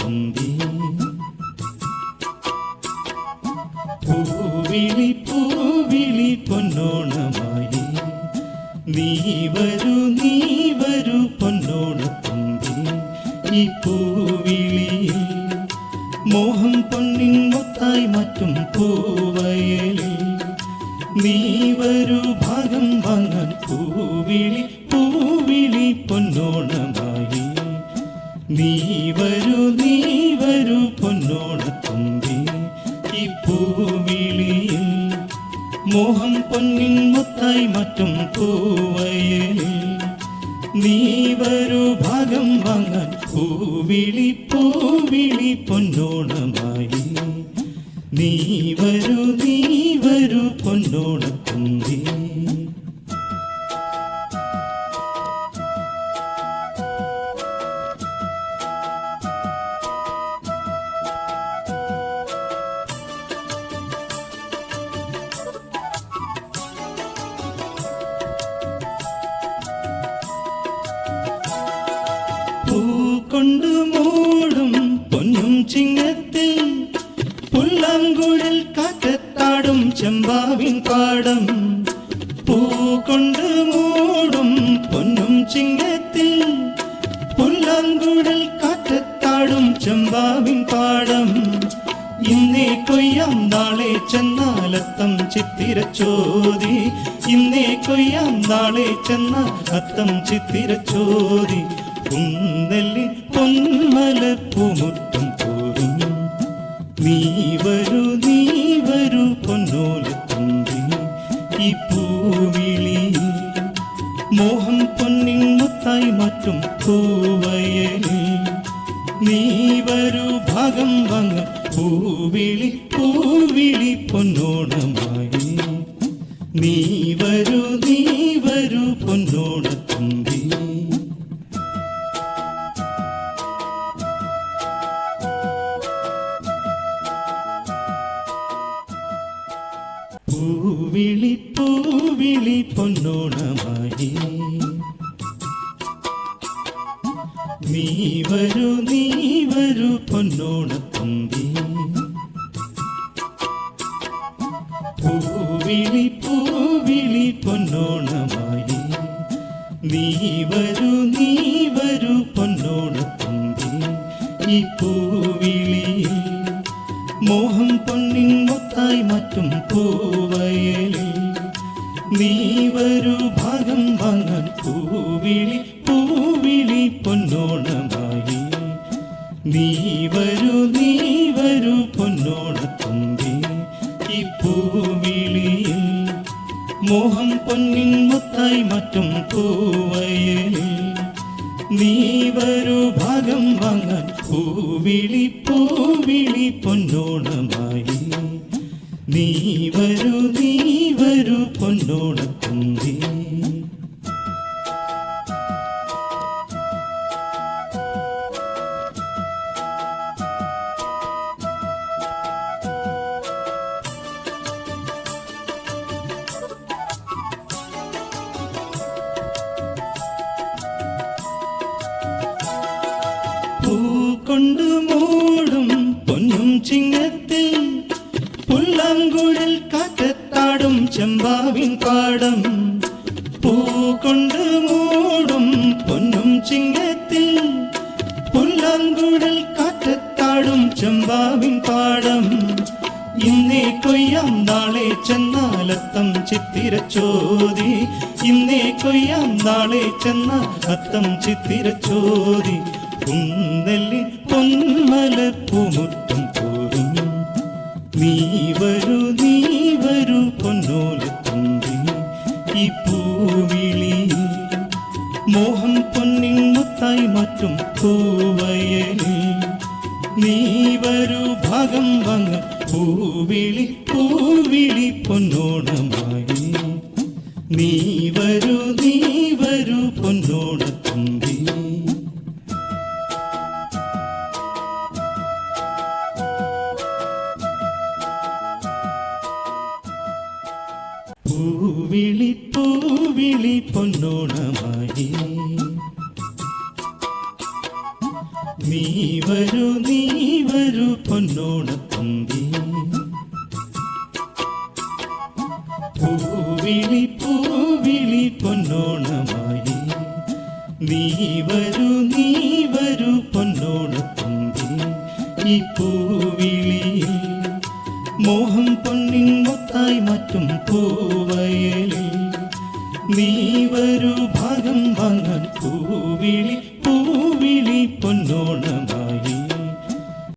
തുമ്പി പൂവിളി പൂവിളി പൊന്നോണമായി നീ വരൂ പൊന്നോണത്തുമ്പി ഈ പൂവിളിയിൽ മോഹം പൊന്നിൻ മൊത്തായി മാറ്റും പൂവയലിൽ നീ വരൂ ഭാഗം വാങ്ങാൻ പൂവിളി പൂവിളി പൊന്നോണമായി നീ വരൂ പൊന്നോണത്തുമ്പി ഈ പൂവിളിയിൽ മോഹം പൊന്നിൻ മുത്തായി മാറ്റും പൂവയലിൽ നീ വരൂ ഭാഗം വാങ്ങാൻ പൂവിളി പൂവിളി പൊന്നോണമായി നീ വരൂ പൊന്നോണത്തുമ്പി പൂക്കൊണ്ടു മൂടും പൊന്നും ചിങ്ങത്തിൽ പുല്ലാങ്കുഴൽ കാറ്റത്താടും ചെമ്പാവിൻ പാടം പൂക്കൊണ്ടു മൂടും പൊന്നും ചിങ്ങത്തിൽ പുല്ലാങ്കുഴൽ കാറ്റത്താടും ചെമ്പാവിൻ പാടം ഇന്നേ കൊയ്യാം നാളെ ചെന്നാലത്തം ചിത്തിരച്ചോതി ഇന്നേ കൊയ്യാം നാളെ ചെന്നാൽ അത്തം ചിത്തിരച്ചോതി കുന്നല്ലി പൊന്മല പൂമുറ്റം തോറും നീ വരൂ പൊന്നോലത്തുമ്പി ഈ പൂവിളി മോഹം പൊന്നിൻ മുത്തായി മാറ്റും പൂവയലിൽ നീ വരൂ ഭാഗം വാങ്ങ പൂവിളി പൂവിളി പൊന്നോണമായി നീ വരൂ പൊന്നോണത്തുമ്പി പൂവിളി പൂവിളി പൊന്നോണമായി നീ വരൂ പൊന്നോണത്തുമ്പി പൂവിളി പൂവിളി പൊന്നോണമായി നീ വരൂ പൊന്നോണത്തുമ്പി ഈ പൂവിളിയിൽ മോഹം പൊന്നിൻ മൊത്തായി മാറ്റും പൂവയലിൽ നീ വരൂ ഭാഗം വാങ്ങാൻ പൂവിളി പൂവിളി പൊന്നോണമായി നീ വരൂ പൊന്നോണത്തുമ്പി ഈ പൂവിളിയിൽ മോഹം പൊന്നിൻ മൊത്തായി മാറ്റും പൂവയലിൽ നീ വരൂ ഭാഗം വാങ്ങാൻ പൂവിളി പൂവിളി പൊന്നോണമായി നീ വരൂ പൊന്നോണത്തുമ്പി പൂക്കൊണ്ടു മൂടും പൊന്നും ചിങ്ങത്തിൽ പുല്ലാങ്കുഴൽ കാറ്റത്താടും ചെമ്പാവിൻ പാടം പൂക്കൊണ്ടു മൂടും പൊന്നും ചിങ്ങത്തിൽ പുല്ലാങ്കുഴൽ കാറ്റത്താടും ചെമ്പാവിൻ പാടം ഇന്നേ കൊയ്യാം നാളെ ചെന്നാലത്തം ചിത്തിരച്ചോതി ഇന്നേ കൊയ്യാം നാളെ ചെന്നാൽ അത്തം ചിത്തിരച്ചോതി കുന്നല്ലി പൊന്മല പൂമുറ്റം തോറും നീ വരൂ പൊന്നോലത്തുമ്പി ഈ പൂവിളിയിൽ മോഹം പൊന്നിൻ മുത്തായി മാറ്റും പൂവയലിൽ നീ വരൂ ഭാഗം വാങ്ങ പൂവിളി പൂവിളി പൊന്നോണമായി നീ വരൂ പൊന്നോണത്തുമ്പി പൂവിളി പൂവിളി പൊന്നോണമായി നീ വരൂ പൊന്നോണത്തുമ്പി. പൂവിളി പൂവിളി പൊന്നോണമായി നീ വരൂ പൊന്നോണത്തുമ്പി. ഈ പൂവിളിയിൽ മോഹം പൊന്നിൻ മൊത്തായി മാറ്റും പൂവയലിൽ നീ വരൂ ഭാഗം വാങ്ങാൻ. പൂവിളി പൂവിളി പൊന്നോണമായി